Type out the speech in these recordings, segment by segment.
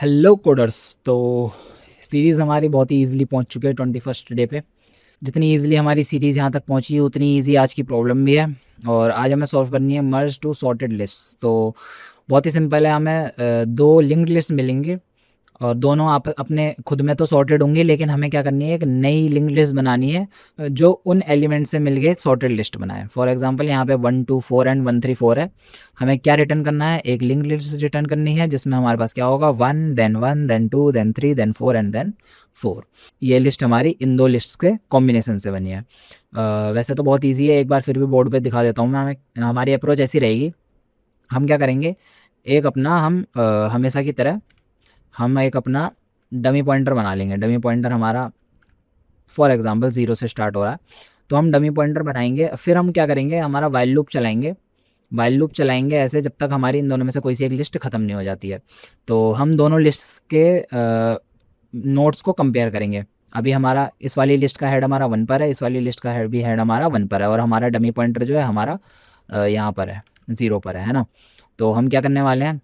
Hello coders. तो series हमारी बहुत ही ईजिली पहुंच चुके हैं 21st डे पे। जितनी ईजिली हमारी सीरीज़ यहाँ तक पहुंची है उतनी ईजी आज की प्रॉब्लम भी है। और आज हमें सॉल्व करनी है मर्ज टू सॉर्टेड लिस्ट। तो बहुत ही सिंपल है, हमें दो लिंक्ड लिस्ट मिलेंगे और दोनों आप अपने खुद में तो सॉर्टेड होंगे, लेकिन हमें क्या करनी है, एक नई लिंक्ड लिस्ट बनानी है जो उन एलिमेंट से मिलके एक सॉर्टेड लिस्ट बनाए। फॉर एग्जांपल यहाँ पे 1 2 4 एंड 1 3 4 है। हमें क्या रिटर्न करना है, एक लिंक्ड लिस्ट रिटर्न करनी है जिसमें हमारे पास क्या होगा, 1 then 2 then 3 then 4 and then 4। ये लिस्ट हमारी इन दो लिस्ट के कॉम्बिनेशन से बनी है। वैसे तो बहुत ईजी है, एक बार फिर भी बोर्ड पर दिखा देता हूँ मैं। हमारी अप्रोच ऐसी रहेगी, हम क्या करेंगे, एक अपना हम हमेशा की तरह हम एक अपना डमी पॉइंटर बना लेंगे। डमी पॉइंटर हमारा फॉर एग्जांपल 0 से स्टार्ट हो रहा है, तो हम डमी पॉइंटर बनाएंगे। फिर हम क्या करेंगे, हमारा वाइल लूप चलाएंगे। वाइल लूप चलाएंगे ऐसे जब तक हमारी इन दोनों में से कोई सी एक लिस्ट ख़त्म नहीं हो जाती है। तो हम दोनों लिस्ट के नोट्स को कंपेयर करेंगे। अभी हमारा इस वाली लिस्ट का हेड हमारा 1 पर है, इस वाली लिस्ट का हेड भी हेड हमारा 1 पर है, और हमारा डमी पॉइंटर जो है हमारा यहाँ पर है, 0 पर है ना। तो हम क्या करने वाले हैं,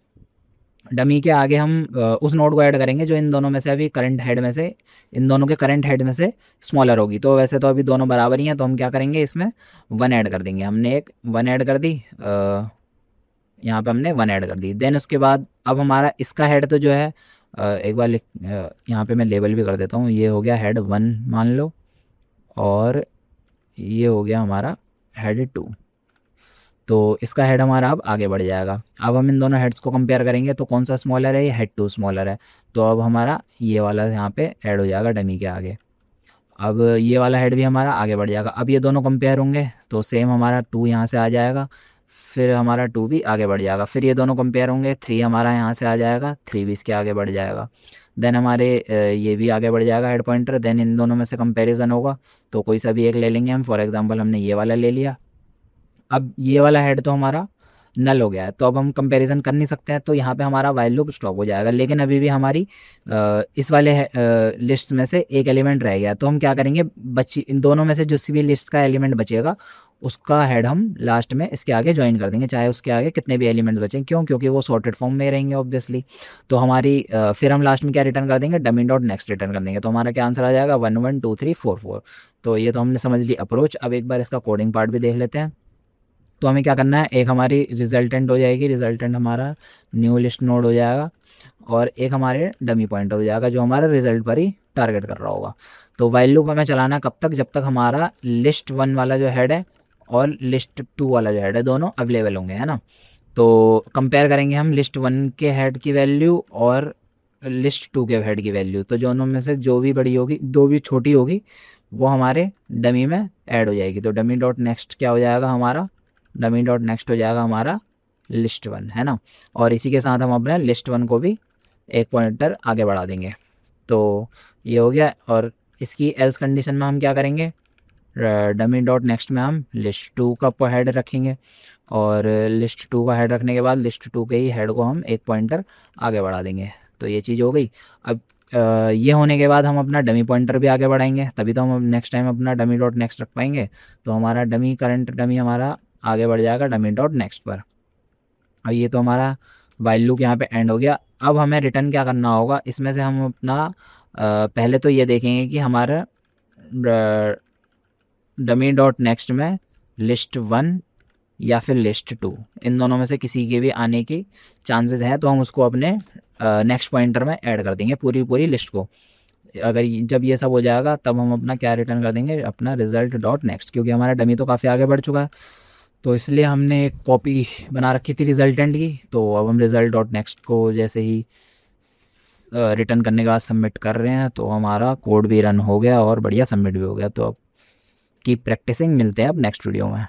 डमी के आगे हम उस नोड को ऐड करेंगे जो इन दोनों में से अभी करंट हेड में से, इन दोनों के करंट हेड में से स्मॉलर होगी। तो वैसे तो अभी दोनों बराबर ही हैं, तो हम क्या करेंगे, इसमें 1 ऐड कर देंगे। हमने एक 1 ऐड कर दी, यहाँ पे हमने 1 ऐड कर दी। देन उसके बाद अब हमारा इसका हेड तो जो है एक बार यहाँ पे मैं लेबल भी कर देता हूँ। ये हो गया हेड 1 मान लो, और ये हो गया हमारा हेड 2। तो इसका हेड हमारा अब आगे बढ़ जाएगा। अब हम इन दोनों हेड्स को कंपेयर करेंगे तो कौन सा स्मॉलर है, ये हेड 2 स्मॉलर है। तो अब हमारा ये वाला यहाँ पे ऐड हो जाएगा डमी के आगे। अब ये वाला हेड भी हमारा आगे बढ़ जाएगा। अब ये दोनों कंपेयर होंगे तो सेम हमारा 2 यहाँ से आ जाएगा, फिर हमारा 2 भी आगे बढ़ जाएगा। फिर ये दोनों कंपेयर होंगे, 3 हमारा यहाँ से आ जाएगा, 3 भी इसके आगे बढ़ जाएगा। देन हमारे ये भी आगे बढ़ जाएगा हेड पॉइंटर। देन इन दोनों में से कंपेरिजन होगा तो कोई सा भी एक ले लेंगे हम। फॉर एग्जांपल हमने ये वाला ले लिया। अब ये वाला हेड तो हमारा नल हो गया है, तो अब हम कंपैरिजन कर नहीं सकते हैं, तो यहाँ पे हमारा वाइल लूप स्टॉप हो जाएगा। लेकिन अभी भी हमारी इस वाले लिस्ट में से एक एलिमेंट रह गया, तो हम क्या करेंगे, बची इन दोनों में से जो सी भी लिस्ट का एलिमेंट बचेगा उसका हेड हम लास्ट में इसके आगे ज्वाइन कर देंगे, चाहे उसके आगे कितने भी एलिमेंट्स बचें। क्यों? क्योंकि वो सॉर्टेड फॉर्म में रहेंगे ऑब्वियसली। तो हमारी फिर हम लास्ट में क्या रिटर्न कर देंगे, डमी डॉट नेक्स्ट रिटर्न कर देंगे। तो हमारा क्या आंसर आ जाएगा, 1 1 2 3 4 4। तो ये तो हमने समझ ली अप्रोच। अब एक बार इसका कोडिंग पार्ट भी देख लेते हैं। तो हमें क्या करना है, एक हमारी रिजल्टेंट हो जाएगी, रिजल्टेंट हमारा न्यू लिस्ट नोड हो जाएगा, और एक हमारे डमी पॉइंटर हो जाएगा जो हमारा रिजल्ट पर ही टारगेट कर रहा होगा। तो वाइल लूप हमें चलाना कब तक, जब तक हमारा लिस्ट 1 वाला जो हेड है और लिस्ट 2 वाला जो हेड है दोनों अवेलेबल होंगे, है ना। तो कंपेयर करेंगे हम लिस्ट 1 के हेड की वैल्यू और लिस्ट 2 के हेड की वैल्यू। तो दोनों में से जो भी बड़ी होगी, दो भी छोटी होगी, वो हमारे डमी में ऐड हो जाएगी। तो डमी डॉट नेक्स्ट क्या हो जाएगा हमारा, डमी डॉट नेक्स्ट हो जाएगा हमारा लिस्ट 1, है ना। और इसी के साथ हम अपने लिस्ट 1 को भी एक पॉइंटर आगे बढ़ा देंगे। तो ये हो गया। और इसकी एल्स कंडीशन में हम क्या करेंगे, डमी डॉट नेक्स्ट में हम लिस्ट 2 का हेड रखेंगे, और लिस्ट 2 का हेड रखने के बाद लिस्ट 2 के ही हेड को हम एक पॉइंटर आगे बढ़ा देंगे। तो ये चीज़ हो गई। अब ये होने के बाद हम अपना डमी पॉइंटर भी आगे बढ़ाएंगे, तभी तो हम नेक्स्ट टाइम अपना डमी डॉट नेक्स्ट रख पाएंगे। तो हमारा डमी करंट डमी हमारा आगे बढ़ जाएगा डमी डॉट नेक्स्ट पर। अब ये तो हमारा वाइल लूप यहाँ पे एंड हो गया। अब हमें रिटर्न क्या करना होगा, इसमें से हम अपना पहले तो ये देखेंगे कि हमारा डमी डॉट नेक्स्ट में लिस्ट 1 या फिर लिस्ट 2, इन दोनों में से किसी के भी आने की चांसेस है, तो हम उसको अपने नेक्स्ट पॉइंटर में ऐड कर देंगे पूरी लिस्ट को। अगर जब ये सब हो जाएगा तब हम अपना क्या रिटर्न कर देंगे, अपना रिजल्ट डॉट नेक्स्ट। क्योंकि हमारा डमी तो काफ़ी आगे बढ़ चुका है, तो इसलिए हमने एक कॉपी बना रखी थी रिजल्टेंट की। तो अब हम रिजल्ट डॉट नेक्स्ट को जैसे ही रिटर्न करने के बाद सबमिट कर रहे हैं, तो हमारा कोड भी रन हो गया और बढ़िया सबमिट भी हो गया। तो अब कीप प्रैक्टिसिंग, मिलते हैं अब नेक्स्ट वीडियो में।